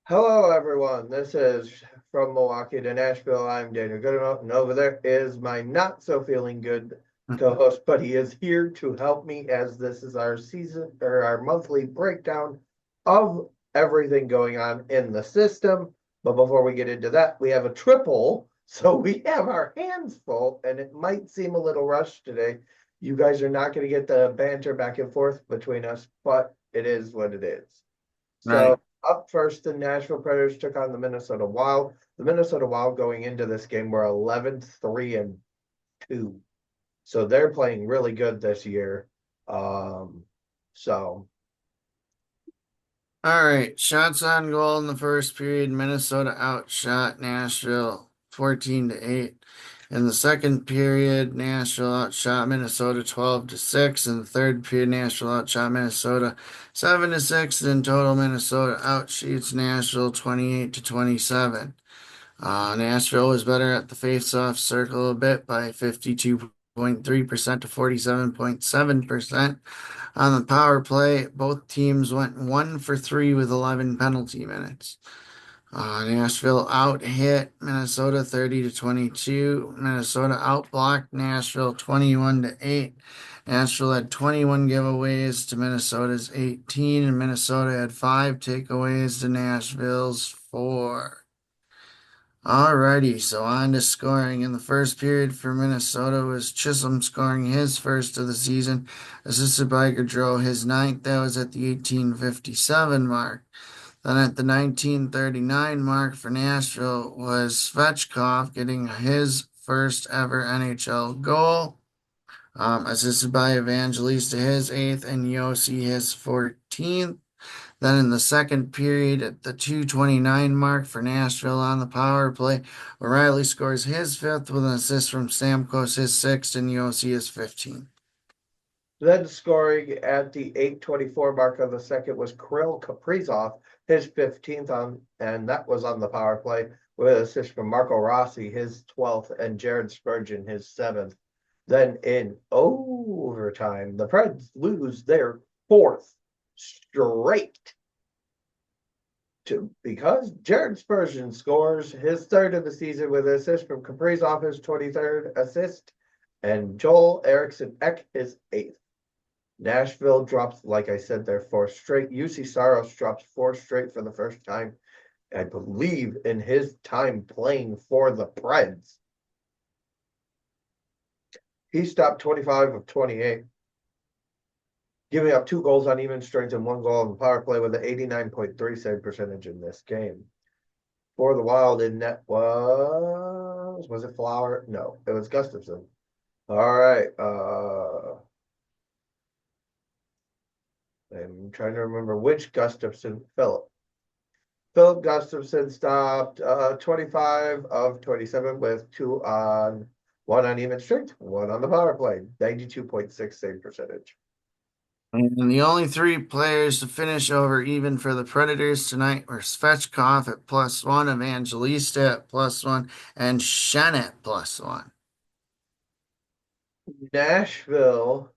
Hello, everyone. This is from Milwaukee to Nashville. I'm Daniel Goodenough, and over there is my not so feeling good co-host, but he is here to help me as this is our season or our monthly breakdown of everything going on in the system. But before we get into that, we have a triple, so we have our hands full, and it might seem a little rushed today. You guys are not going to get the banter back and forth between us, but it is what it is. Right. So up first, the Nashville Predators took on the Minnesota Wild. The Minnesota Wild going into this game were 11-3-2. So they're playing really good this year. So All right. Shots on goal in the first period. Minnesota outshot Nashville 14-8. In the second period, Nashville outshot Minnesota 12-6. In the third period, Nashville outshot Minnesota 7-6. In total, Minnesota outshoots Nashville 28-27. Nashville was better at the face-off circle a bit by 52.3% to 47.7%. On the power play, both teams went 1 for 3 with 11 penalty minutes. Nashville out hit Minnesota 30-22. Minnesota outblocked Nashville 21-8. Nashville had 21 giveaways to Minnesota's 18, and Minnesota had 5 takeaways to Nashville's 4. Alrighty, so on to scoring. In the first period for Minnesota was Chisholm scoring his first of the season, assisted by Gaudreau, his ninth. That was at the 18:57 mark. Then at the 19:39 mark for Nashville was Svechkov getting his first ever NHL goal, assisted by Evangelista his eighth and Yossi his 14th. Then in the second period, at the 2:29 mark for Nashville on the power play, O'Reilly scores his fifth with an assist from Stamkos, his sixth, and Yossi his 15th. then scoring at the 8:24 mark of the second was Kirill Kaprizov, his 15th on, and that was on the power play with an assist from Marco Rossi, his 12th, and Jared Spurgeon, his 7th. Then in overtime, the Preds lose their fourth straight to because Jared Spurgeon scores his third of the season with an assist from Kaprizov, his 23rd assist, and Joel Eriksson Ek his eighth. Nashville drops, like I said, their fourth straight. UC Saros drops four straight for the first time, I believe, in his time playing for the Preds. He stopped 25 of 28, giving up 2 goals on even strength and 1 goal on the power play with an 89.3 save percentage in this game. For the Wild in net was it Flower? No, it was Gustafson. All right. I'm trying to remember which Gustafson. Philip Gustafson stopped 25 of 27 with one on even strength, one on the power play, 92.6 save percentage. And the only 3 players to finish over even for the Predators tonight were Svechkov at +1, Evangelista at +1, and Shen at +1. Nashville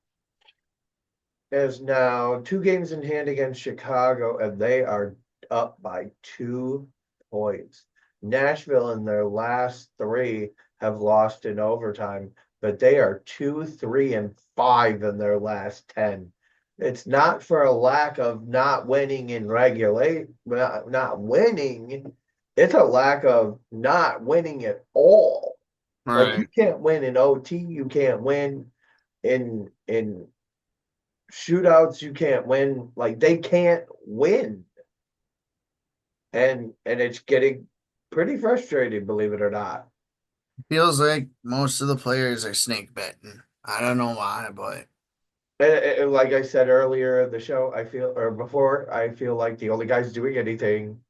is now 2 games in hand against Chicago, and they are up by 2 points. Nashville in their last 3 have lost in overtime, but they are 2, 3, and 5 in their last 10. It's not for a lack of not winning in regulate, not winning. It's a lack of not winning at all. Like you Right. can't win in OT, you can't win in shootouts, you can't win. Like they can't win, and it's getting pretty frustrating, believe it or not. Feels like most of the players are snake bitten. I don't know why, but And like I said earlier in the show, I feel or before, I feel like the only guys doing anything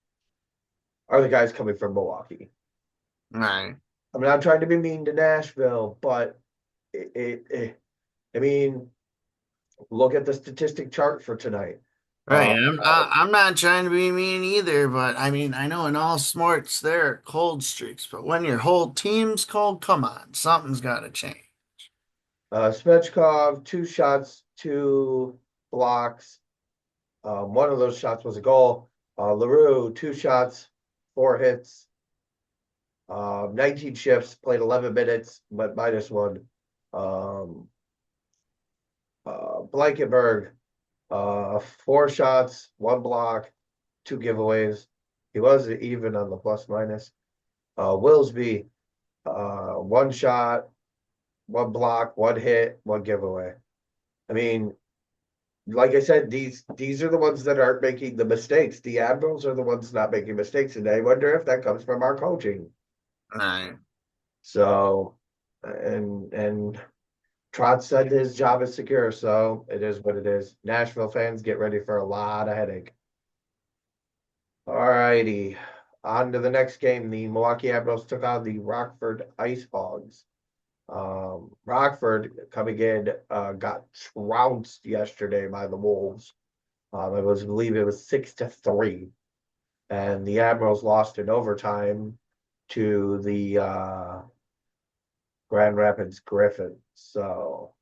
are the guys coming from Milwaukee. right. I'm not trying to be mean to Nashville, but I mean, look at the statistic chart for tonight. Right. Uh, I'm not trying to be mean either, but I mean, I know in all sports there are cold streaks, but when your whole team's cold, come on, something's got to change. Svechkov, 2 shots, 2 blocks. One of those shots was a goal. LaRue, 2 shots, 4 hits, 19 shifts, played 11 minutes, but -1. Um, Blankenberg, 4 shots, 1 block, 2 giveaways. He was even on the plus minus. Willsby, 1 shot, 1 block, 1 hit, 1 giveaway. I mean, like I said, these are the ones that aren't making the mistakes. The Admirals are the ones not making mistakes, and I wonder if that comes from our coaching. Right. So, and Trot said his job is secure, so it is what it is. Nashville fans, get ready for a lot of headache. All righty. On to the next game. The Milwaukee Admirals took on the Rockford Ice Hogs. Rockford coming in got trounced yesterday by the Wolves. I believe it was 6-3, and the Admirals lost in overtime to the Grand Rapids Griffins. So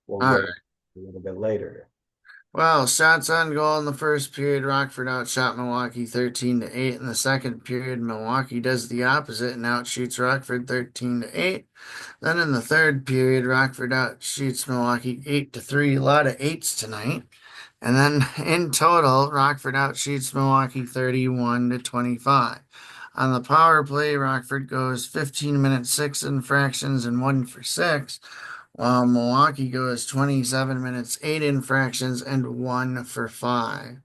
we'll All get right. it a little bit later. Well, shots on goal in the first period. Rockford outshot Milwaukee 13-8. In the second period, Milwaukee does the opposite and outshoots Rockford 13-8. Then in the third period, Rockford outshoots Milwaukee 8-3. A lot of eights tonight. And then in total, Rockford outshoots Milwaukee 31-25. On the power play, Rockford goes 15 minutes, 6 infractions, and 1 for 6, while Milwaukee goes 27 minutes, 8 infractions, and 1 for 5.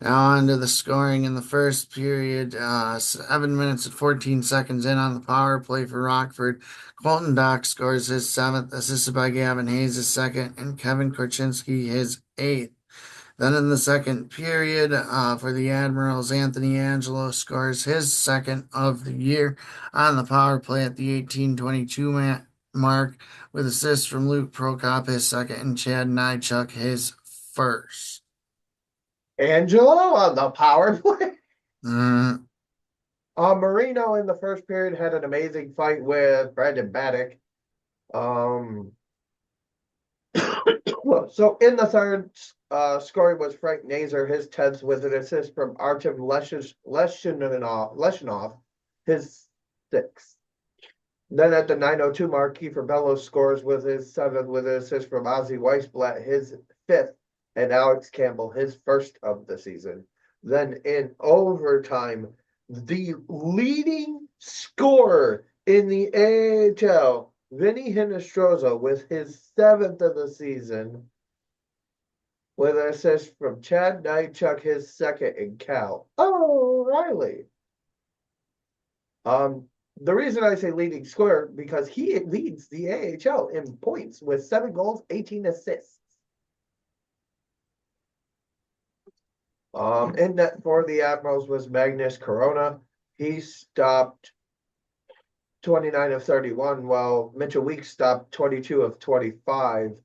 Now on to the scoring in the first period. 7 minutes and 14 seconds in on the power play for Rockford. Colton Dock scores his seventh, assisted by Gavin Hayes his second, and Kevin Korchinski his eighth. Then in the second period, for the Admirals, Anthony Angelo scores his second of the year on the power play at the 18:22 mark, with assists from Luke Prokop his second and Chad Nychuk his first. Angelo on the power play. Mm, Marino in the first period had an amazing fight with Brandon Baddock. Um, so in the third, scoring was Frank Nazer, his 10th, with an assist from Artem Leshinov, his 6th. Then at the 9:02 mark, Kiefer Bellows scores with his 7th, with an assist from Ozzy Weisblatt, his 5th, and Alex Campbell, his first of the season. Then in overtime, the leading scorer in the AHL, Vinny Hinostroza, with his 7th of the season, with an assist from Chad Nychuk, his second, and Cal O'Reilly. The reason I say leading scorer, because he leads the AHL in points with 7 goals, 18 assists. In net for the Admirals was Magnus Corona. He stopped 29 of 31, while Mitchell Weeks stopped 22 of 25.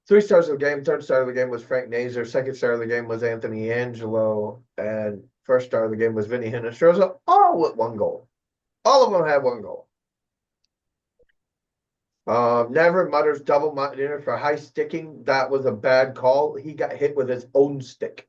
3 stars of the game. Third star of the game was Frank Nazer. Second star of the game was Anthony Angelo. And first star of the game was Vinny Hinostroza, all with 1 goal. All of them had 1 goal. Never Mutters double dinner for high sticking. That was a bad call. He got hit with his own stick.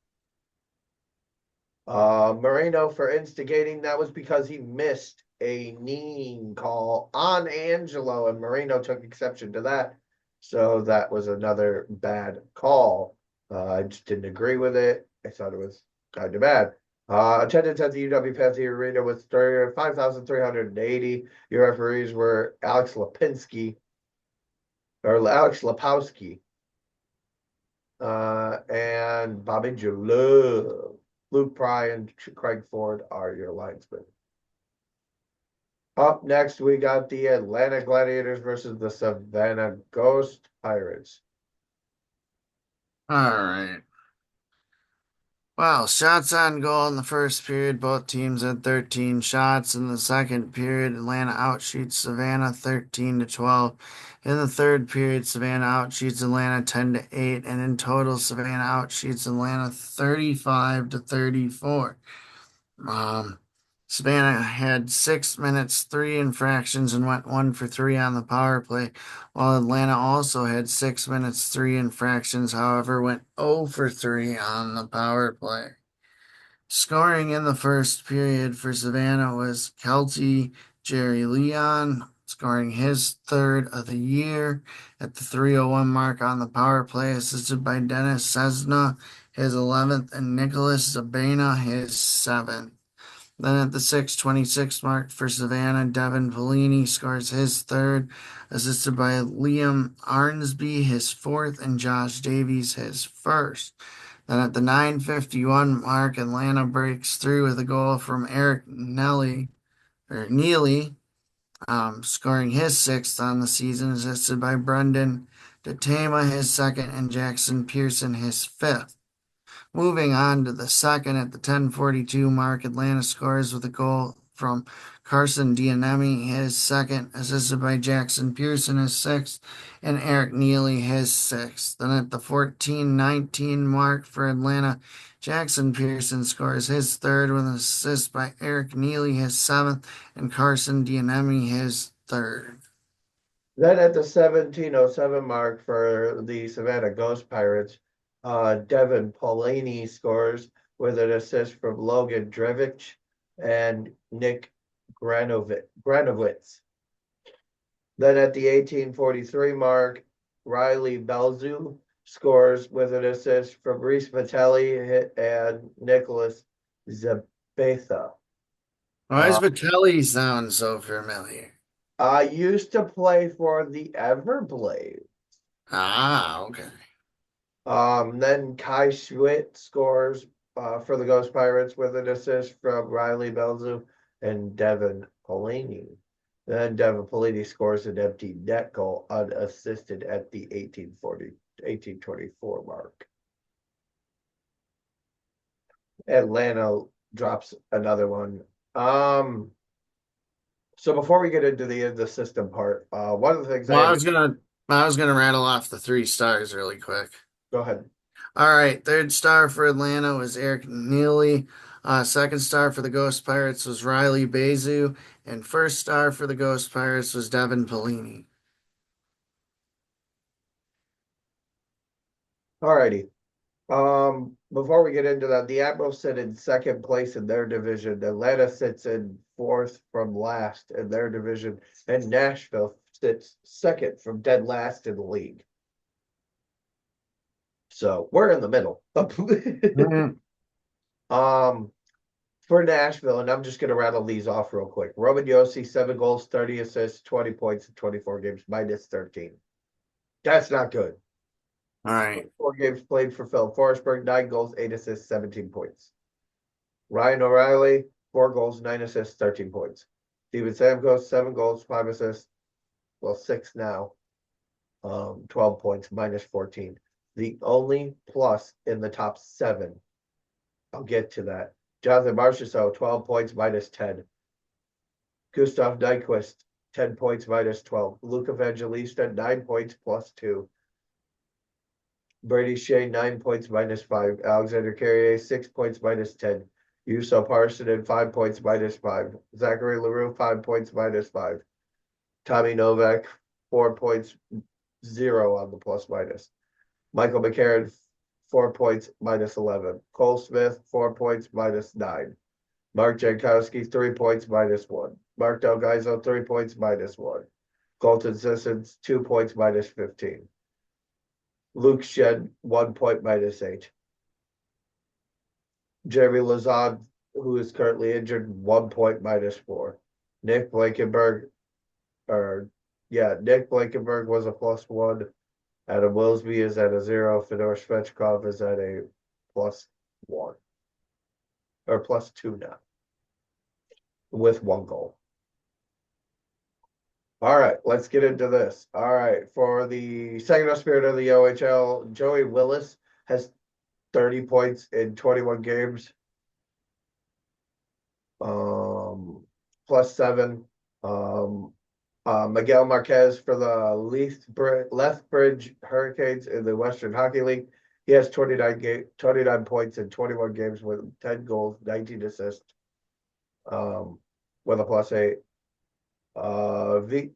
Moreno for instigating. That was because he missed a knee call on Angelo, and Moreno took exception to that. So that was another bad call. I just didn't agree with it. I thought it was kind of bad. Attendance at the UW Panther Arena was 5,380. Your referees were Alex Lipinski, or Alex Lapowski, and Bobby Jalou. Luke Pry and Craig Ford are your linesmen. Up next, we got the Atlanta Gladiators versus the Savannah Ghost Pirates. all right. Well, shots on goal in the first period. Both teams had 13 shots. In the second period, Atlanta outshoots Savannah 13-12. In the third period, Savannah outshoots Atlanta 10-8. And in total, Savannah outshoots Atlanta 35-34. Um, Savannah had 6 minutes, 3 infractions, and went 1 for 3 on the power play, while Atlanta also had 6 minutes, 3 infractions, however, went 0 for 3 on the power play. Scoring in the first period for Savannah was Kelty Jerry Leon, scoring his third of the year at the 3:01 mark on the power play, assisted by Dennis Cessna, his 11th, and Nicholas Zabana, his 7th. Then at the 6:26 mark for Savannah, Devin Pellini scores his third, assisted by Liam Arnsby, his fourth, and Josh Davies, his first. Then at the 9:51 mark, Atlanta breaks through with a goal from Eric Neely, scoring his sixth on the season, assisted by Brendan DeTama, his second, and Jackson Pearson, his fifth. Moving on to the second at the 10:42 mark, Atlanta scores with a goal from Carson Dianemi, his second, assisted by Jackson Pearson, his sixth, and Eric Neely, his sixth. Then at the 14:19 mark for Atlanta, Jackson Pearson scores his third with an assist by Eric Neely, his seventh, and Carson Dianemi, his third. Then at the 17:07 mark for the Savannah Ghost Pirates, Devin Polanyi scores with an assist from Logan Drevich and Nick Granovitz. Then at the 18:43 mark, Riley Belzu scores with an assist from Reese Vitelli and Nicholas Zabetha. Why does Vitelli sound so familiar? I used to play for the Everblades. Ah, okay. Then Kai Schwitt scores for the Ghost Pirates with an assist from Riley Belzu and Devin Polanyi. Then Devin Polanyi scores an empty net goal unassisted at the 1824 mark. Atlanta drops another one. So before we get into the system part, one of the things I Well, had, I was gonna rattle off the 3 stars really quick. go ahead. All right, third star for Atlanta was Eric Neely. Second star for the Ghost Pirates was Riley Bezu, and first star for the Ghost Pirates was Devin Pellini. Alrighty. Before we get into that, the Admirals sit in second place in their division. Atlanta sits in fourth from last in their division, and Nashville sits second from dead last in the league. So we're in the middle. Mhm. For Nashville, and I'm just gonna rattle these off real quick. Roman Yossi, 7 goals, 30 assists, 20 points in 24 games, minus 13. That's not good. All right. 4 games played for Phil Forsberg, 9 goals, 8 assists, 17 points. Ryan O'Reilly, 4 goals, 9 assists, 13 points. Steven Stamkos, 7 goals, 5 assists, well, 6 now. 12 points, minus 14. The only plus in the top 7. I'll get to that. Jonathan Marchessault, 12 points, minus 10. Gustav Nyquist, 10 points, minus 12. Luke Evangelista, 9 points, plus 2. Brady Shea, 9 points, minus 5. Alexander Carrier, 6 points, minus 10. Yuso Parsonen, 5 points, minus 5. Zachary LaRue, 5 points, minus 5. Tommy Novak, 4 points, 0 on the plus minus. Michael McCarron, 4 points, minus 11. Cole Smith, 4 points, minus 9. Mark Jankowski, 3 points, minus 1. Mark Del Gaizo, 3 points, minus 1. Colton Sissons, 2 points, minus 15. Luke Shed, 1 point, minus 8. Jeremy Lazard, who is currently injured, 1 point, minus 4. Nick Blankenberg, Nick Blankenberg was a plus 1. Adam Willsby is at a 0. Fedor Svechkov is at a plus 1. Or plus 2 now. With 1 goal. All right, let's get into this. All right, for the second spirit of the OHL, Joey Willis has 30 points in 21 games. Plus 7. Miguel Marquez for the Lethbridge Hurricanes in the Western Hockey League. He has 29 points in 21 games with 10 goals, 19 assists. with a +8.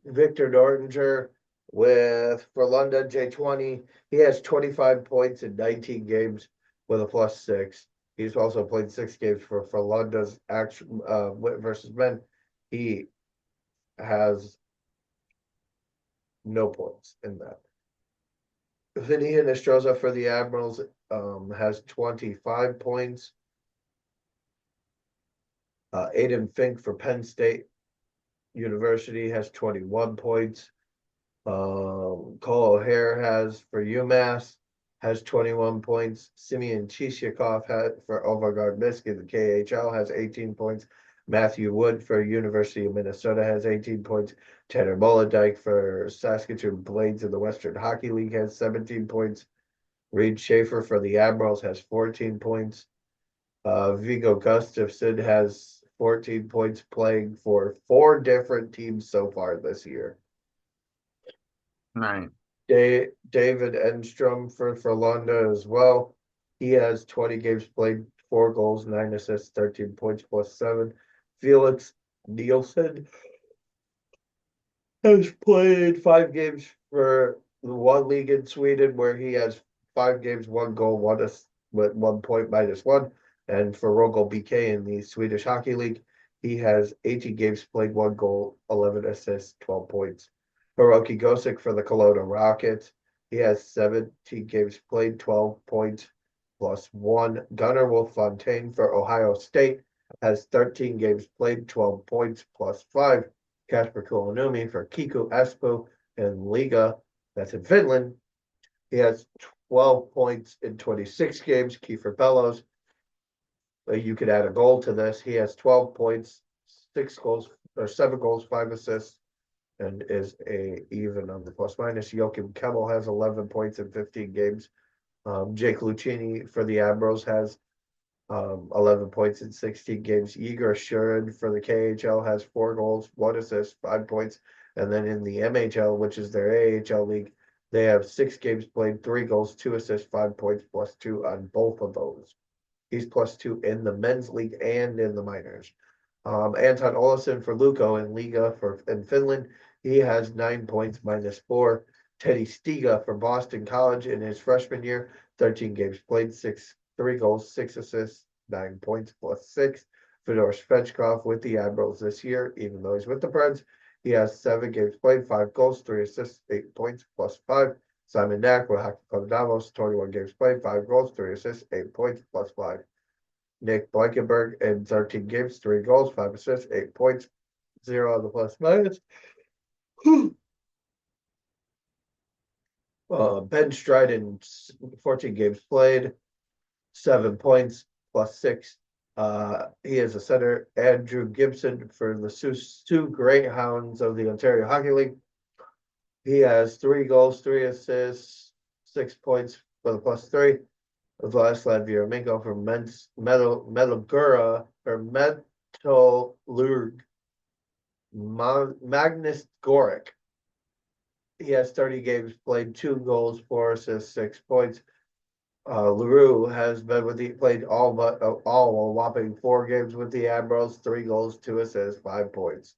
Victor Dortinger with for London J20. He has 25 points in 19 games with a +6. He's also played 6 games for London's action versus men. He has no points in that. Vinny Nostroza for the Admirals has 25 points. Aiden Fink for Penn State University has 21 points. Cole O'Hare has for UMass has 21 points. Simeon Chisyakov had for Overgard Miski, the KHL, has 18 points. Matthew Wood for University of Minnesota has 18 points. Tanner Molodike for Saskatchewan Blades in the Western Hockey League has 17 points. Reed Schaefer for the Admirals has 14 points. Viggo Gustafsson has 14 points, playing for 4 different teams so far this year. Right. David Enstrom for London as well. He has 20 games played, 4 goals, 9 assists, 13 points +7. Felix Nielsen has played 5 games for the one league in Sweden, where he has 5 games, 1 goal, with 1 point -1. And for Rogel BK in the Swedish Hockey League, he has 18 games played, 1 goal, 11 assists, 12 points. Hiroki Gosek for the Kelowna Rockets. He has 17 games played, 12 points +1. Gunnar Wolf-Fontaine for Ohio State has 13 games played, 12 points +5. Kasper Kulanumi for Kiku Espoo in Liga, that's in Finland. He has 12 points in 26 games. Kiefer Bellows, you could add a goal to this. He has 12 points, 6 goals, or 7 goals, 5 assists, and is a even on the +- Joachim Kemmel has 11 points in 15 games. Jake Lucchini for the Admirals has 11 points in 16 games. Igor Shurin for the KHL has 4 goals, 1 assist, 5 points. And then in the MHL, which is their AHL league, they have 6 games played, 3 goals, 2 assists, 5 points +2 on both of those. He's +2 in the men's league and in the minors. Anton Olsson for Lukko in Liga in Finland. He has 9 points -4. Teddy Stiga for Boston College in his freshman year, 13 games played, 3 goals, 6 assists, 9 points +6. Fedor Svechkov with the Admirals this year, even though he's with the Preds. He has 7 games played, 5 goals, 3 assists, 8 points +5. Simon Knack with Hockey Club Davos, 21 games played, 5 goals, 3 assists, 8 points +5. Nick Blankenberg in 13 games, 3 goals, 5 assists, 8 points, 0 on the +-. Ben Stride in 14 games played, 7 points +6. He is a center. Andrew Gibson for the Sioux Greyhounds of the Ontario Hockey League. He has 3 goals, 3 assists, 6 points for the +3. Vladislav Yeremenko from Metalgura or Metalurg. Magnus Gorick. He has 30 games played, 2 goals, 4 assists, 6 points. LaRue has been played all a whopping 4 games with the Admirals, 3 goals, 2 assists, 5 points.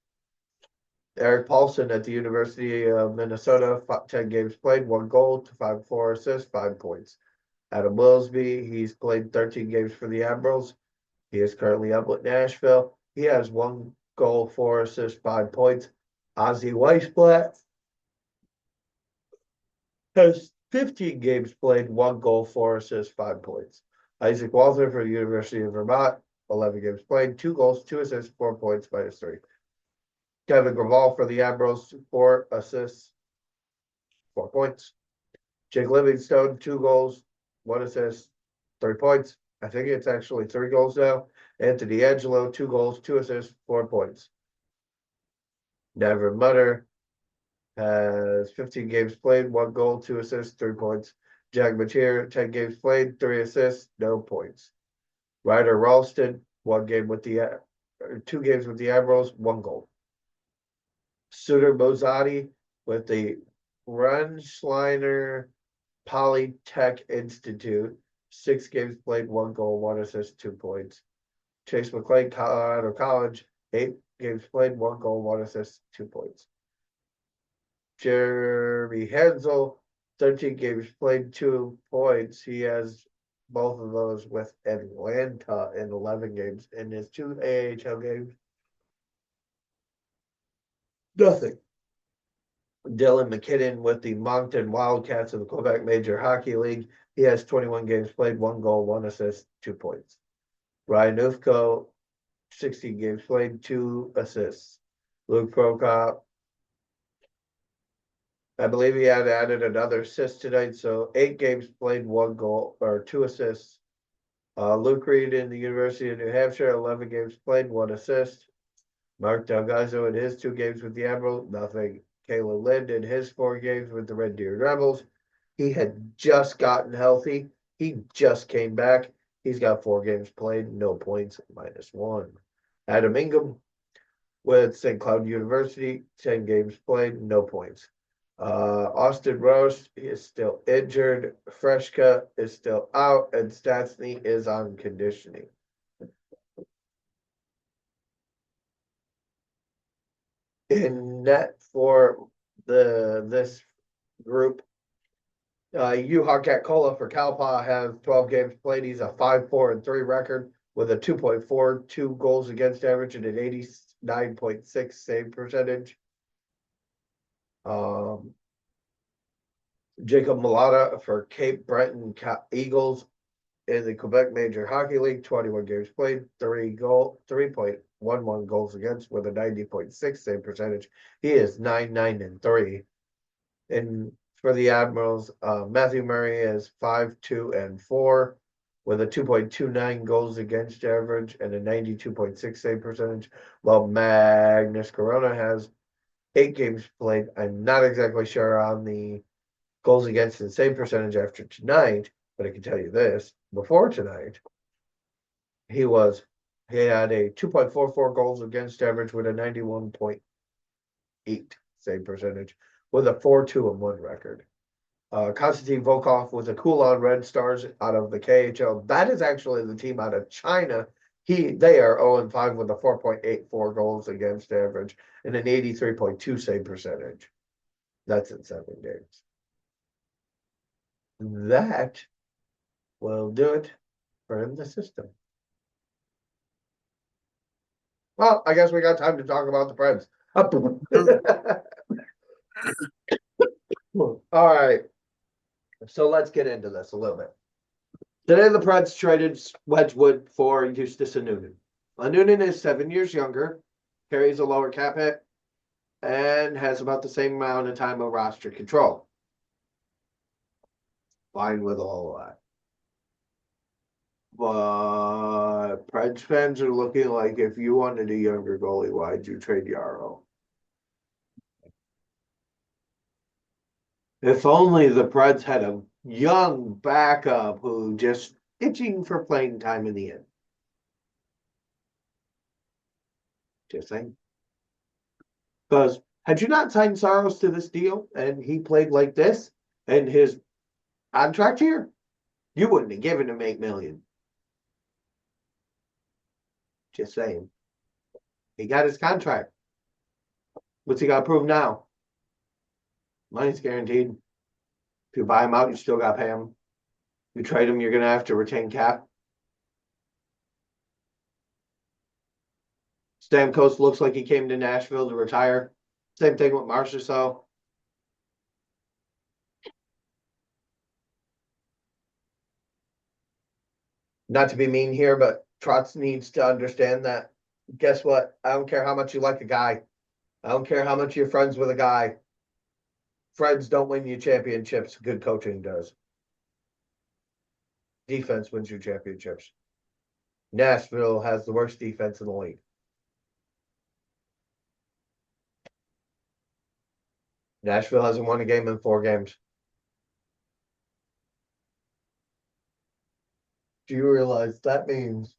Eric Paulson at the University of Minnesota, 10 games played, 1 goal, 4 assists, 5 points. Adam Willsby, he's played 13 games for the Admirals. He is currently up with Nashville. He has 1 goal, 4 assists, 5 points. Ozzy Weisblatt has 15 games played, 1 goal, 4 assists, 5 points. Isaac Walter for the University of Vermont, 11 games played, 2 goals, 2 assists, 4 points -3. Kevin Graval for the Admirals, 4 assists, 4 points. Jake Livingstone, 2 goals, 1 assist, 3 points. I think it's actually 3 goals now. Anthony Angelo, 2 goals, 2 assists, 4 points. Nevin Mutter has 15 games played, 1 goal, 2 assists, 3 points. Jack Matier, 10 games played, 3 assists, no points. Ryder Ralston, 2 games with the Admirals, 1 goal. Suter Bozati with the Renschleiner Polytech Institute, 6 games played, 1 goal, 1 assist, 2 points. Chase McLean, Colorado College, 8 games played, 1 goal, 1 assist, 2 points. Jeremy Hansel, 13 games played, 2 points. He has both of those with Atlanta in 11 games. In his 2 AHL games, nothing. Dylan McKinnon with the Moncton Wildcats of the Quebec Major Hockey League. He has 21 games played, 1 goal, 1 assist, 2 points. Ryan Ufko, 16 games played, 2 assists. Luke Prokop, I believe he had added another assist tonight, so 8 games played, 1 goal or 2 assists. Luke Reed in the University of New Hampshire, 11 games played, 1 assist. Mark Delgazzo in his 2 games with the Admirals, nothing. Kayla Lind in his 4 games with the Red Deer Rebels. He had just gotten healthy. He just came back. He's got 4 games played, no points, -1. Adam Ingham with St. Cloud University, 10 games played, no points. Austin Roche is still injured. Freshka is still out, and Statsny is on conditioning. In net for this group, Juha Katkola for Kalpa has 12 games played. He's a 5-4-3 record with a 2.42 goals against average and an 89.6 save percentage. Jacob Malata for Cape Breton Eagles in the Quebec Major Hockey League, 21 games played, 3.11 goals against with a 90.6 save percentage. He is 9-9-3. And for the Admirals, Matthew Murray is 5-2-4 with a 2.29 goals against average and a 92.6 save percentage, while Magnus Corona has 8 games played. I'm not exactly sure on the goals against and save percentage after tonight, but I can tell you this: before tonight, he had a 2.44 goals against average with a 91.8 save percentage with a 4-2-1 record. Konstantin Volkov was a Kulon Red Stars out of the KHL. That is actually the team out of China. They are 0-5 with a 4.84 goals against average and an 83.2 save percentage. That's in 7 games. That will do it for in the system. Well, I guess we got time to talk about the Preds. All right. So let's get into this a little bit. Today, the Preds traded Wedgwood for Eustace Noonan. Noonan is 7 years younger, carries a lower cap hit, and has about the same amount of time of roster control. Fine with all of that. But Preds fans are looking like, if you wanted a younger goalie, why'd you trade Yarrow? If only the Preds had a young backup who just itching for playing time in the end. Just saying. Because had you not signed Saros to this deal and he played like this and his contract here, you wouldn't have given him $8 million. Just saying. He got his contract. What's he got to prove now? Money's guaranteed. If you buy him out, you still got to pay him. You trade him, you're going to have to retain cap. Stamkos looks like he came to Nashville to retire. Same thing with Marchessault. Not to be mean here, but Trotz needs to understand that. Guess what? I don't care how much you like a guy. I don't care how much you're friends with a guy. Friends don't win you championships. Good coaching does. Defense wins you championships. Nashville has the worst defense in the league. Nashville hasn't won a game in 4 games. Do you realize that means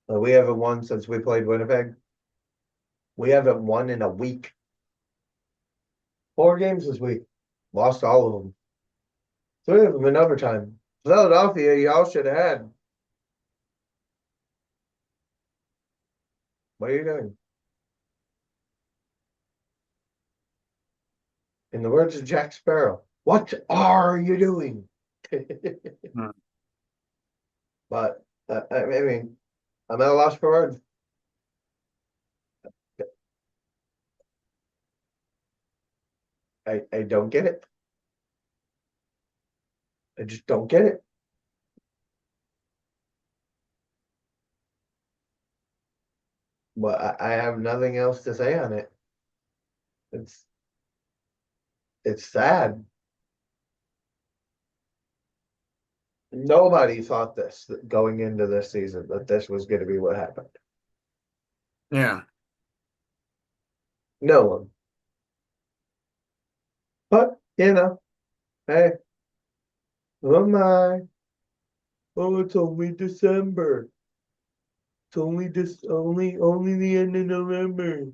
that we haven't won since we played Winnipeg? We haven't won in a week. 4 games this week. Lost all of them. 3 of them in overtime. Philadelphia, y'all should have had. What are you doing? In the words of Jack Sparrow, what are you doing? Hmm. But I mean, I'm at a loss for words. I don't get it. I just don't get it. But I have nothing else to say on it. It's it's sad. Nobody thought this going into this season that this was going to be what happened. Yeah. No one. But hey, who am I? Oh, it's only December. It's only this only the end of November.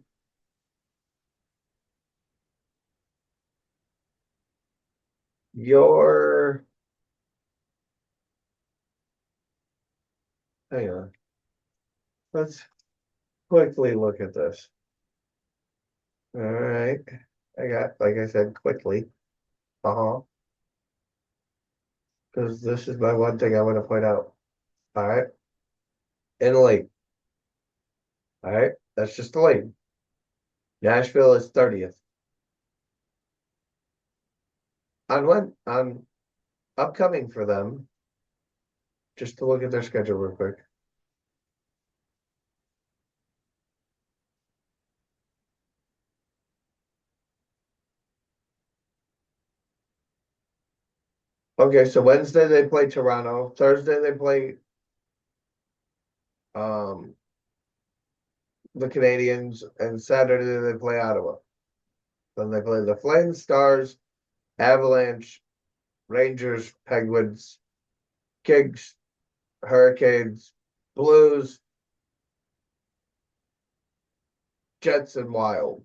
Your hang on. Let's quickly look at this. All right. I got, like I said, quickly. Uh-huh. Because this is my one thing I want to point out. All right. In the league. All right. That's just the league. Nashville is 30th. On when? On upcoming for them. Just to look at their schedule real quick. Okay, so Wednesday they play Toronto. Thursday they play um the Canadians, and Saturday they play Ottawa. Then they play the Flames, Stars, Avalanche, Rangers, Penguins, Kings, Hurricanes, Blues, Jets, and Wild.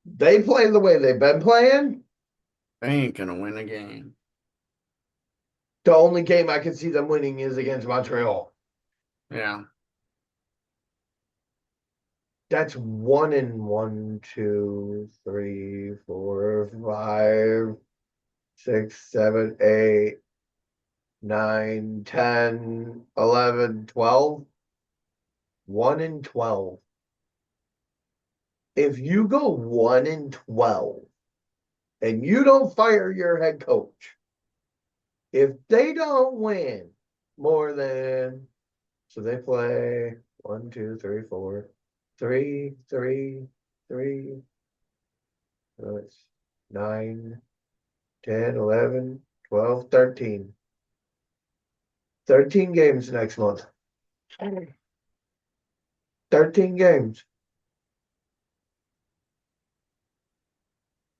They play the way they've been playing. They ain't gonna win a game. The only game I can see them winning is against Montreal. Yeah. That's 1-1, 2, 3, 4, 5, 6, 7, 8, 9, 10, 11, 12. 1-12. If you go 1-12 and you don't fire your head coach, if they don't win more than, so they play 1, 2, 3, 4, 3, 3, 3, so it's 9, 10, 11, 12, 13. 13 games next month. 13 games.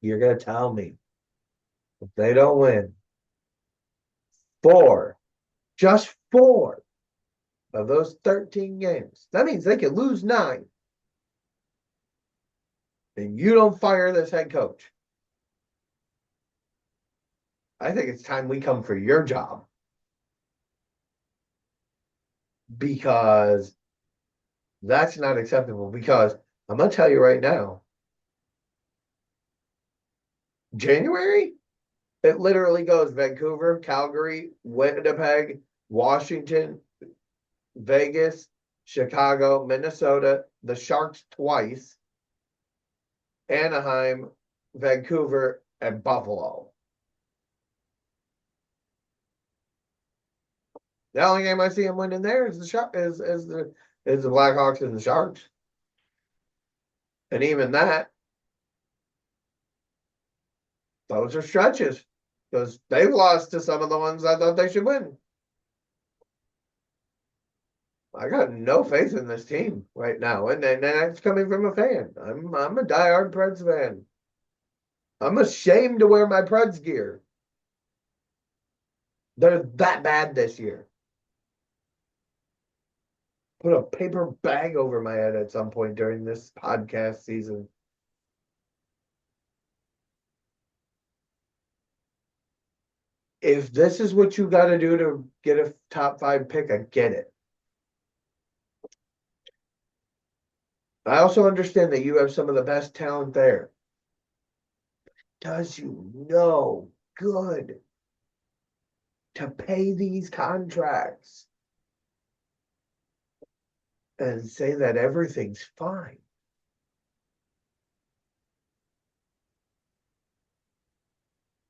You're going to tell me if they don't win four, just four of those 13 games, that means they could lose 9. And you don't fire this head coach. I think it's time we come for your job. Because that's not acceptable. Because I'm going to tell you right now, January, it literally goes Vancouver, Calgary, Winnipeg, Washington, Vegas, Chicago, Minnesota, the Sharks twice, Anaheim, Vancouver, and Buffalo. The only game I see him winning there is the Shark is the Blackhawks and the Sharks. And even that, those are stretches. Because they've lost to some of the ones I thought they should win. I got no faith in this team right now. And that's coming from a fan. I'm a diehard Preds fan. I'm ashamed to wear my Preds gear. They're that bad this year. Put a paper bag over my head at some point during this podcast season. If this is what you got to do to get a top 5 pick, I get it. I also understand that you have some of the best talent there. Does you no good to pay these contracts and say that everything's fine?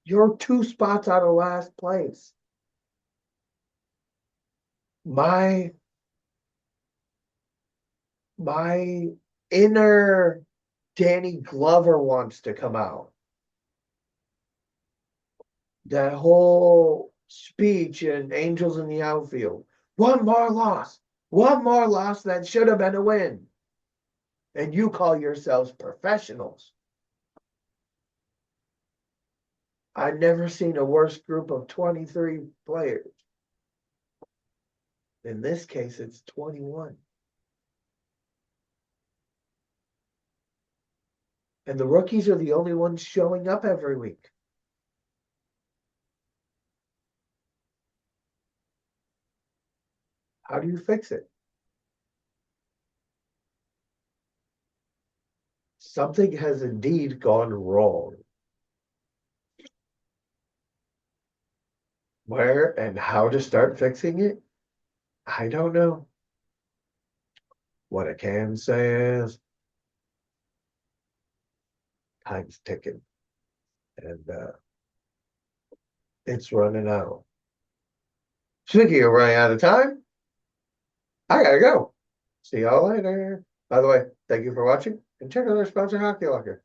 You're 2 spots out of last place. My my inner Danny Glover wants to come out. That whole speech in Angels in the Outfield. One more loss. One more loss that should have been a win. And you call yourselves professionals. I've never seen a worse group of 23 players. In this case, it's 21. And the rookies are the only ones showing up every week. How do you fix it? Something has indeed gone wrong. Where and how to start fixing it? I don't know. What I can say is time's ticking and it's running out. Speaking of running out of time, I gotta go. See y'all later. By the way, thank you for watching and check out our sponsor, Hockey Locker.